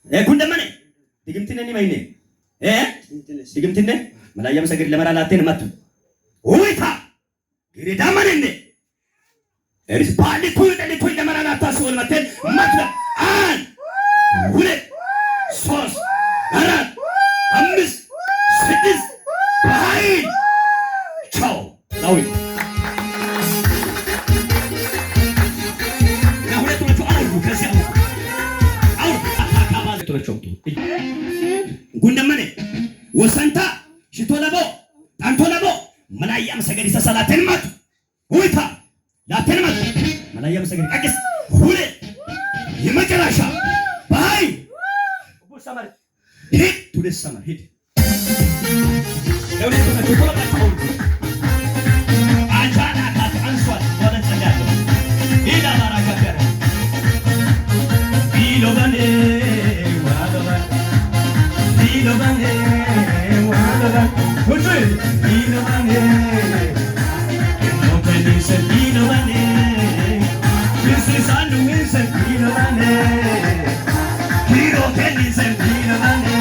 ጉንደመኔ ድግምትነኒ ማይኔ ድግምትነ መላያም ሰገድ ለመራላቴን ማቱ ወይታ ግሪዳማነነ እርስ ባሊ ቱይ ለመራላታ ሲወል ማተን ማቱ አን ሁለት ሶስት አራት አምስት ስድስት በኃይል ቻው ዳዊት ጉንደመኔ ወሰንታ ሽቶለቦ ታንቶለቦ መላያም ሰገድ ሰላተን ማቱ ወይታ ላተን ማቱ መላያም ሰገድ ቀቅስ ሁለት የመጨረሻ በኃይል ሰመር ሂድ ቱደ ሰመር ሂድ ለውኔ ተቆጣጣው አጃና ካት አንሷል ወደ ጸዳቶ ሂድ አማራካ ገረ ቢሎባኔ Bilobane, walaba, hoje bilobane, no penise bilobane, princesa Luisa bilobane, hero penise bilobane,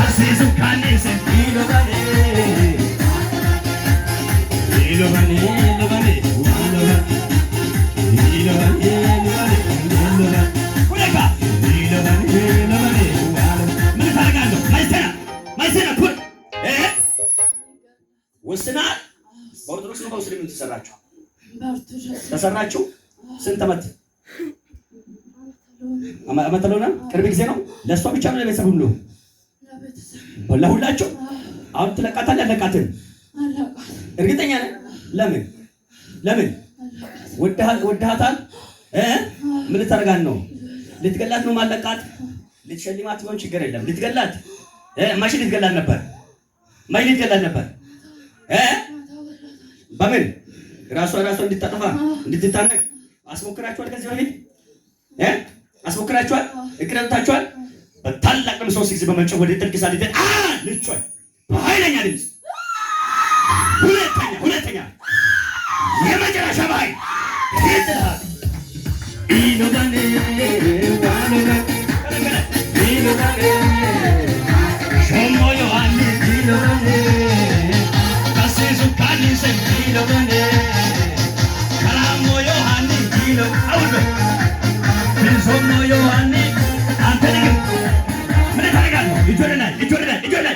asisu kanise bilobane, bilobane, bilobane, walaba, bilobane, bilobane, walaba, bilobane, bilobane. ማይሰና ኩል ወስና ኦርቶዶክስ ነው ሙስሊም ተሰራችሁ ተሰራችሁ ስንት አመት አመተሎና ቅርብ ጊዜ ነው ለሷ ብቻ ነው ለቤተሰብ ሁሉ ለሁላችሁ አሁን ትለቃታለህ ለቃትን እርግጠኛ ነህ ለምን ወደሃታል ምን ታረጋን ነው ልትገላት ነው ማለቃት ልትሸልማት ነው ችግር የለም ልትገላት ማሽ ልትገላት ነበር ማይ ልትገላት ነበር በምን ራሷ እንድታጠፋ እንድትታነቅ አስሞክራችኋል ከዚህ በፊት አስሞክራችኋል እቅረታችኋል በታላቅ ለምሶስ ጊዜ በመጨው ወደ ጥልቅ ሳሊተ ልጭዋል በኃይለኛ ድምጽ ሁለተኛ የመጨረሻ ባይ ይጥላል ኢኖባኔ ዋኖባ ኢኖባኔ ሾሞ ዮሐኒ ኢኖባኔ ካሴሱ ካኒሰ ኢኖባኔ ካራሞ ዮሐኒ ኢኖ አውዶ ሾሞ ዮሐኒ አንተ ልጅ ምን ታረጋለህ? ይጆረናል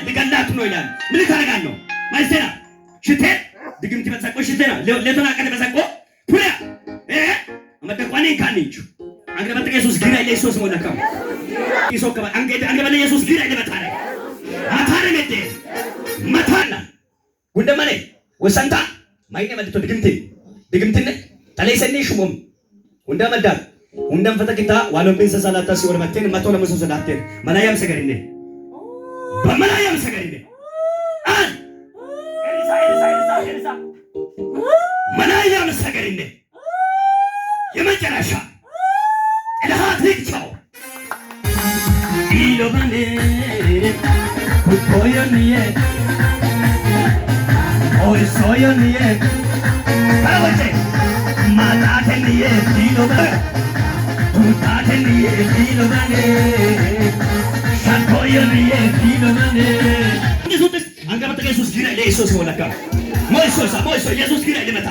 ልገላት ነው ይላል። ምን ታረጋለህ? ማይሰና ሽቴ ድግምት በተሰቆ ሽቴና ለተናቀደ በሰቆ ፑሪያ አመደቋኔ ካንቹ አንገበተ ኢየሱስ ጊራ ኢየሱስ ሞላካም ይሶከባ አንገበለ ኢየሱስ ጊራ ለበታረ አታረ መደ መታና ጉንደመኔ ወሰንታ ማይነ መድቶ ድግምትነ ተለይሰኒ ሽሞም ጉንደመዳ ጉንደም ፈተቂታ ዋሎም ቢንሰ ሰላታ ሲወር መተን መቶ ለመሶ ሰዳተን መላያም ሰገሪነ በመላያም ሰገሪነ አን ኤልሳ መላያም ሰገሪነ የመጨረሻ እልሃት ልጅው ኢሎባኔ ኩቶዮኒዬ ኦይሶዮኒዬ አወጀ ማታተኒዬ ኢሎባኔ ቱታተኒዬ ኢሎባኔ ሻቶዮኒዬ ኢሎባኔ ኢየሱስ አንገበተ ኢየሱስ ጊራ ኢየሱስ ወላካ ሞይሶሳ ኢየሱስ ጊራ ለመታ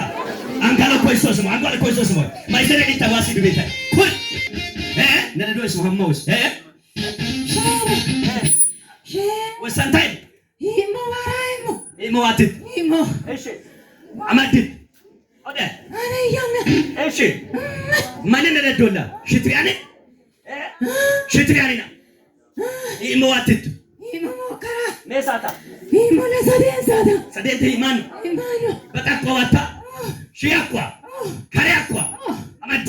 አንጋሎ ኮይሶስ ሞ አንጋሎ ኮይሶስ ሞ ማይሰረ ሊታዋሲ ቢቤታ ኩል ነነዶስ ሙሐመድ ወሰንታይ ኢሞዋትት እሺ አማድት ወደ አረያና እሺ ማን ነነዶላ ሽትሪያኔና ኢሞዋትት ኢሞከራ ሜሳታ ኢሞለ ሰደንተ ኢማን በጣቆዋታ ሺያኳ ከሪያኳ አመደ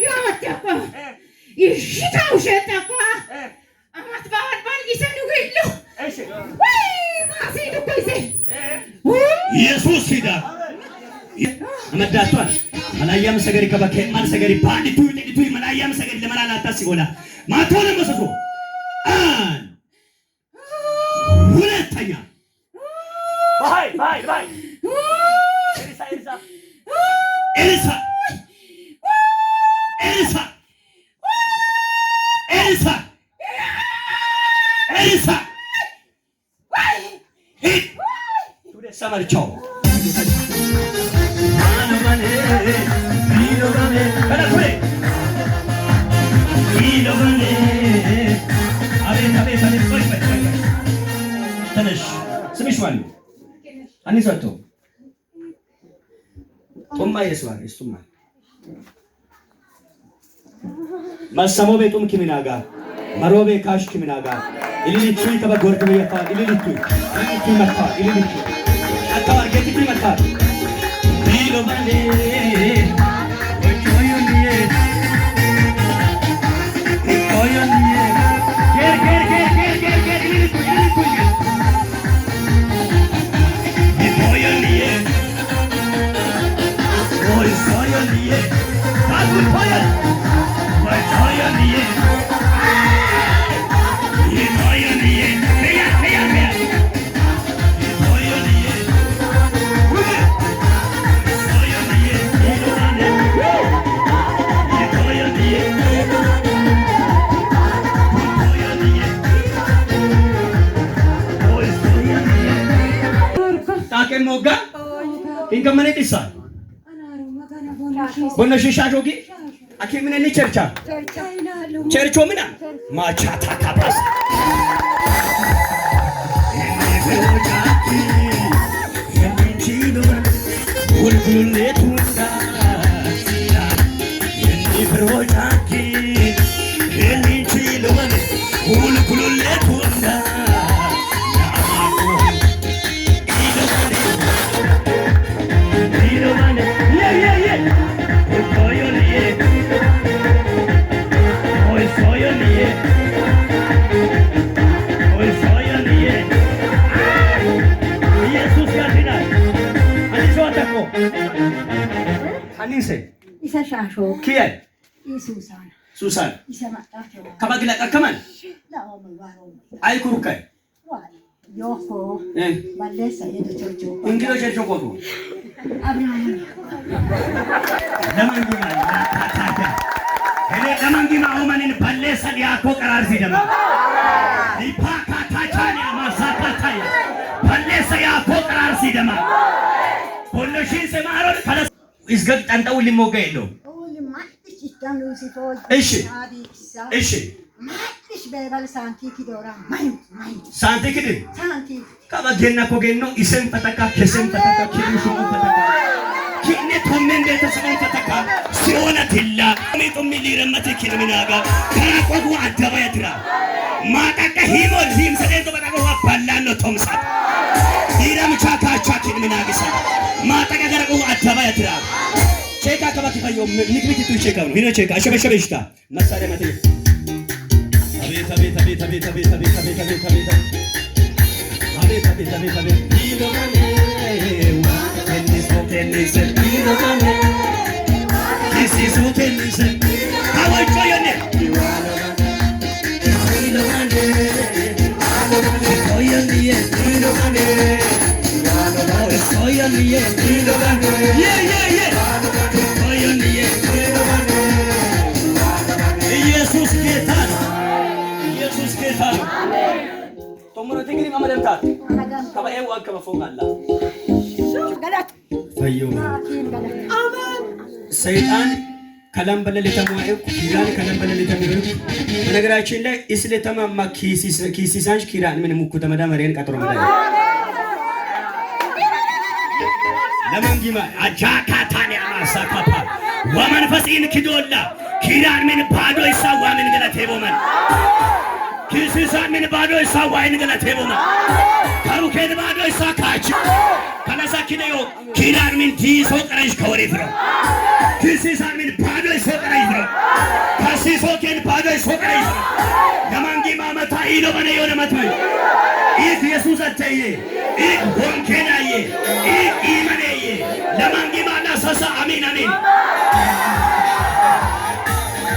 ያማታኳ ይሽታው ሸታኳ አማት ባል ይሰኑ ይሉ እሺ ወይ ማሲዱ ኮይሴ ኢየሱስ ሂዳ አመዳቷል መላያም ሰገሪ ከበከ ማን ሰገሪ ባዲ ቱይ መላያም ሰገሪ ለመላላታ ሲጎላ ማቶለ መስፎ አን ሁለተኛ ባይ ኤልሳ Samarchao. Manamane, Ilogane, Kanapure. Ilogane. Abe, wait. Tanish. Samishwani. Anisato. Tumma Yeswan, is Tumma. Masamobe Tum Kiminaga. Marobe Kash Kiminaga. Ililitu kaba gorkaba yata. Ililitu mata. Ililitu. Atar geti mata. Ilogane. Oyoye. Get. Ililitu. Oyoye. Agul fire. Oyoye. Taken moga? Inka mane kisa? Bona shisha jogi? Aki mine ni chercha? Chercho mina? Machata kabas. Anise. Isa Shasho. Kian? Susan. Susan. Isa Matacho. Kabagila kaman? No, Maro. Ay kurukai. Why? Yoko. Valesa yedo chocho. Ingilo chercho ko. Abraham. Namangima. Hele namangima omanin valesa yako qararsi dama. Ipaka tachani amasaka taya. Valesa yako qararsi dama. Poloshin se maron kala isgat anta uli mogelo. Oli mattish istan Lucifer. Eshi. Mattish bebal santi kidora. Mai. Santi kidi. Santi. Kaba genna ko genno isen pataka kesen pataka kirishu pataka. Kinne tommen beta saman pataka. Siona tilla. Mi tommi liramati kirminaga. Kana ko du adaba yatra. Mata ka himol him sade to pataka wa ballanno tomsat. Diram chaka kirminaga sa. Mata ka gara ko adaba yatra. Cheka kaba kifayo nikmiti tu cheka no. Hino cheka ashabashta. Masare mate. Abeta. Yesus kita. Tomoro tinggi mama dan tat. Kaba ewa kaba fongalla. Galat. Fayo. Amen. ሰይጣን ከላም በለል የተማየው ኪራን ከላም በለል የተማየው በነገራችን ላይ እስለተማማ ኪሲሳንሽ ኪራን ምን ሙኩ ተመዳ መሬን ቀጥሮ ማለት ለማንጊማ አጃካታኒ አማሳካፓ ወመንፈስን ክዶላ ኪራን ምን ባዶ ይሳዋ ምን ገለቴቦመን ኪሲሳን ምን ባዶ ይሳዋ ምን ገለቴቦመን ካሩከን ባዶ ይሳካች ከነሳኪነዮ ኪራን ምን ዲሶ ቀረሽ ከወሪፍሮ ኪሲሳን ምን ባዶ ይሶቀረ ይፍሮ ከሲሶኬን ባዶ ይሶቀረ ይፍሮ ለማንጊማ መታ ኢሎ በነ የሆነ መትመን ኢየሱስ አተየ ወንኬናዬ ኢማኔዬ ለማንጊማ ናሳሳ አሜን አሜን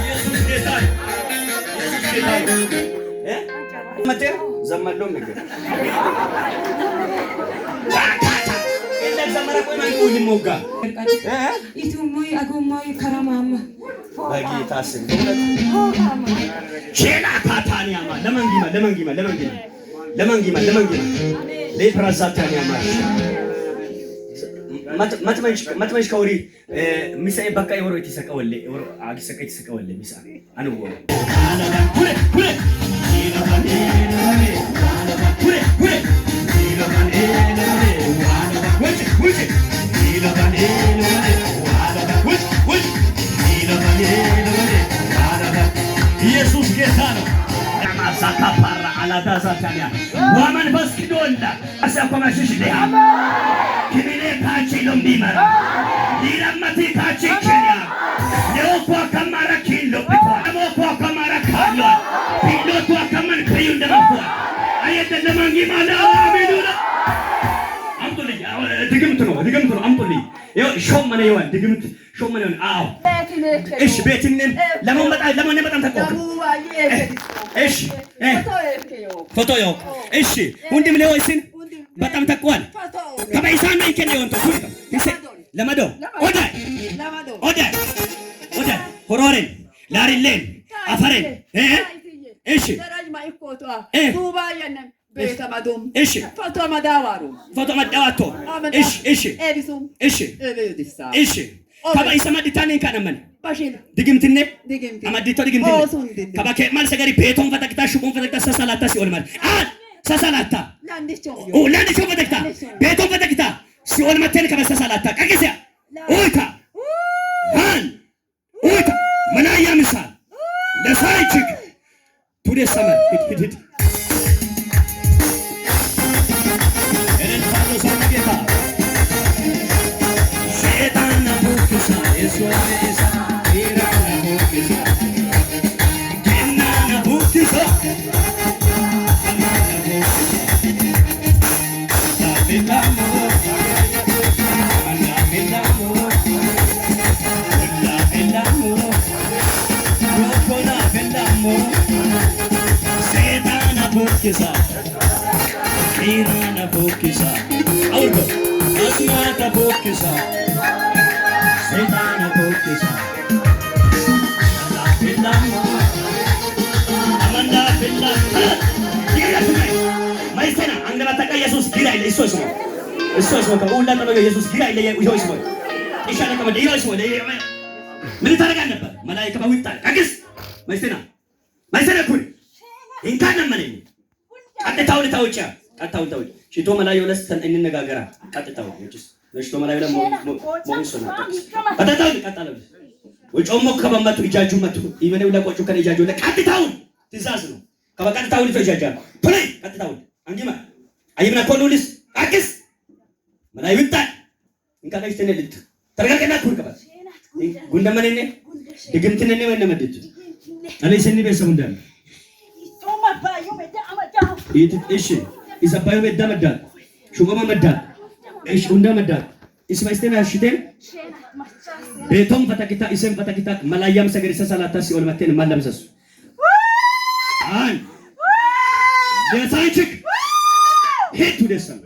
ኢየሱስ ጌታ መቴ ዘመሎም ነገር ዘመረ ቆይ ማን ነው ሊሞጋ ኢቱሞይ አጎሞይ ከረማማ በጌታ ስም ሼላ ካታኒያማ ለማንጊማ ለፕራዛታኒያማ matmaish kawri misa bakka yoro itisakawalle yoro agisaka itisakawalle misa anu wo kure kure ila banele kure kure ila banele wuce ila banele wuce ila banele ኢየሱስ ጌታ ነው። ማሳካፓራ አላዳዛታያ ወመን በስኪዶላ አሳኮማሽሽ ዲያ ክሪኔ ካቺ ሎምቢመራ ዲራማቲ ካቺ ኬንያ የኦኳ ከማራ ኪሎ ቢቷ ኦኳ ከማራ ካሎ ፒሎቷ ከመን ከዩ እንደማፏ አየተ ለማንጊ ማላ አሜኑላ አምጡልኝ ድግምት ነው አምጡልኝ ሾመነ ይሆን ድግምት ሾመነ ይሆን አዎ እሺ ቤትንን ለምን በጣም ተቆጣ እሺ ፎቶ ዮ እሺ ወንድም ለወይስን በጣም ተቆዋል ከበይሳና ይከለ ይሆን ተኩል ለማዶ ኦዳ ሆሮሬን ላሪሌን አፈሬን እሺ ደራጅ ማይኮቷ ቱባየነ ቤተማዶም እሺ ፎቶ መዳዋሩ እሺ ኤዲሱም እሺ ከበይሳ ማዲታኔን ካነመን ድግምትኔ አማዲቶ ድግምትኔ ከበከ ማል ሰገሪ ቤቶን ፈተክታ ሽቦን ፈተክታ ሰሳላታ ሲኦል ማል ሰሳላታ ላንዲቾ ፈተክታ ቤቶን ፈተክታ ሲኦል መተን ከበሰሳላታ ቀቂሲያ ኡይታ መናያ ምሳል ለሳይችክ ቱዴ ሰመር ሂድ ጌታ ሴጣን ቡክሳ የሱዋሬሳ ኢራና ቡክሳ ጀናና ቡክሳ አማና ቡክሳ ሴጣን ቡክሳ ኢራና ቡክሳ አውርዶ አስማታ ቡክሳ ሴጣን ቡክሳ አማና ፊላ ማይሰና አንገባታ ኢየሱስ ጊራ ኢየሱስ ከሁላ ተበገ ኢየሱስ ጊራ ኢየሱስ ኢሻነ ከበደ ኢየሱስ ምን ታረጋ ነበር መላእክት ባውጣ ቀግስ ማይሰና ኩል እንካና ማነኝ ቀጥታው ለታውጫ ሽቶ መላእክት ለስተን እንነጋገራ ቀጥታው ሽቶ መላእክት ሞሞሶና ቀጥታው ቀጥታው ወጮሞ ከበመቱ ይጃጁ መቱ ይመነው ለቆጩ ከነ ይጃጁ ለቀጥታው ትእዛዝ ነው ከበቀጥታው ለፈጃጃ ፕሌይ ቀጥታው አንጂማ አይብና ኮኑልስ አክስ መላእክት እንካላሽ ተነልት ተረጋገና ኩል ከባ ጉንደመነኔ ድግምትነኔ ወነመድት አለይሰኒ በሰው እንዳለ እሺ ኢሰባዩ በዳመዳ ሹጎማ መዳ እሺ ኡንዳመዳ ኢስማይስቴና ያሽቴን ቤቶም ፈተኪታ ኢሰም ፈተኪታ መላያም ሰገሪ ሰሳላታ ሲኦል መተን ማለምሰሱ አን የሳይችክ ሄቱ ደሰም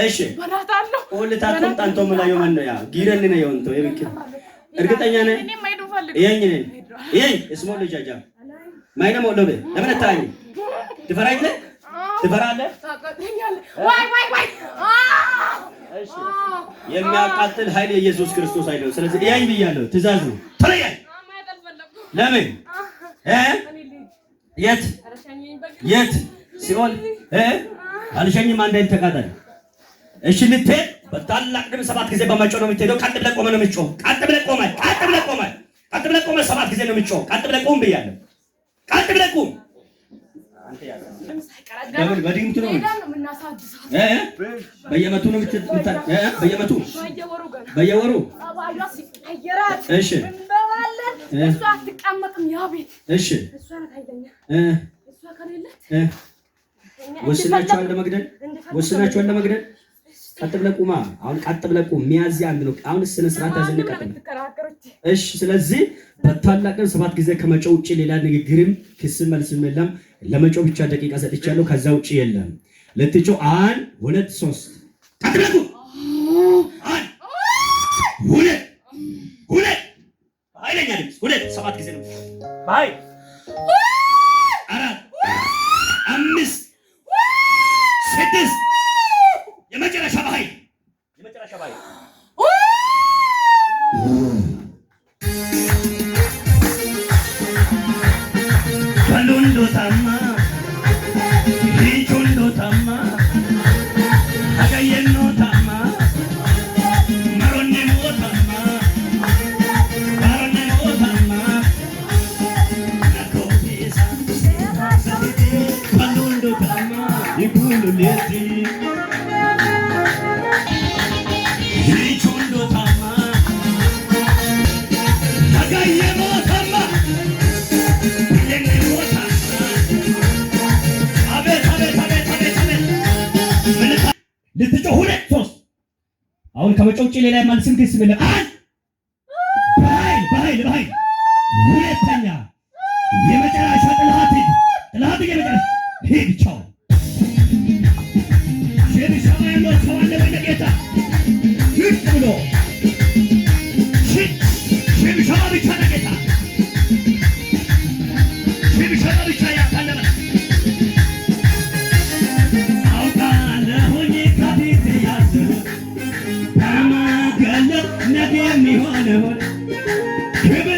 እሺ ወልታቱን ታንቶ መላዮ ማን ነው ያ ጊረን ነው የወንቶ የብክ እርግጠኛ ነህ ይሄኝ እስሞ ልጃጃ ማይና ሞሎበ ለምን ታኝ ትፈራለህ እሺ የሚያቃጥል ኃይል የኢየሱስ ክርስቶስ ኃይል ነው ስለዚህ ይሄኝ ብያለሁ ትእዛዝ ነው ተለያይ ለምን የት ሲኦል አልሸኝም አንዴን ተቃጠል እሺ ልትሄድ በታላቅ ድምፅ 7 ጊዜ በመጮህ ነው የምትሄደው ቀጥ ብለህ ቆመህ ነው የምትጮህ ቀጥ ብለህ ቆመህ 7 ጊዜ ነው የምትጮህ ቀጥ ብለህ ቆም ብያለሁ ቀጥ ብለህ ቆም አንተ ያለ ለምን በድግምት ነው በየመቱ ነው በየወሩ እሺ እሷ አትቀመጥም ያ ቤት እሺ እሷ ከሌለች ወስናችኋል ለመግደል ቀጥ ብለህ ቁማ። አሁን ቀጥ ብለህ ቁም። ሚያዝያ አንድ ነው። አሁን ስነ ስርዓት ያዘን ቀጥ። እሺ፣ ስለዚህ በታላቅ 7 ጊዜ ከመጮህ ውጪ ሌላ ንግግርም ክስም መልስም የለም። ለመጮህ ብቻ ደቂቃ ሰጥቻለሁ። ከዛ ውጪ የለም። ለትጮህ 1 2 3 ቀጥ ብለህ ቁም። 1 2 2 ኃይለኛ ድምፅ 2 7 ጊዜ ነው። ባይ 4 5 6 የመጨረሻ ባይ ባሉንዶ ታማ ሪቾንዶ ታማ አጋየኖ ታማ ማሮኔ ሞታማ ማሮኔ ሞታማ ናኮቢሳ ባሉንዶ ታማ ይኩሉ ሌቲ ልትጮህ 2 3 አሁን ከመጮህ ውጪ ሌላ ማልስም ክስ ብለ በኃይል ሁለተኛ የመጨረሻ ጥላት የመጨረሻ ሂድ ቻው ሸብሻማ ያለው ሰው አለ ወይ ለጌታ ይህ ብሎ ሸብሻማ ብቻ ለጌታ ሸብሻማ ብቻ ያታለለ ነገ የሚሆነው ክብር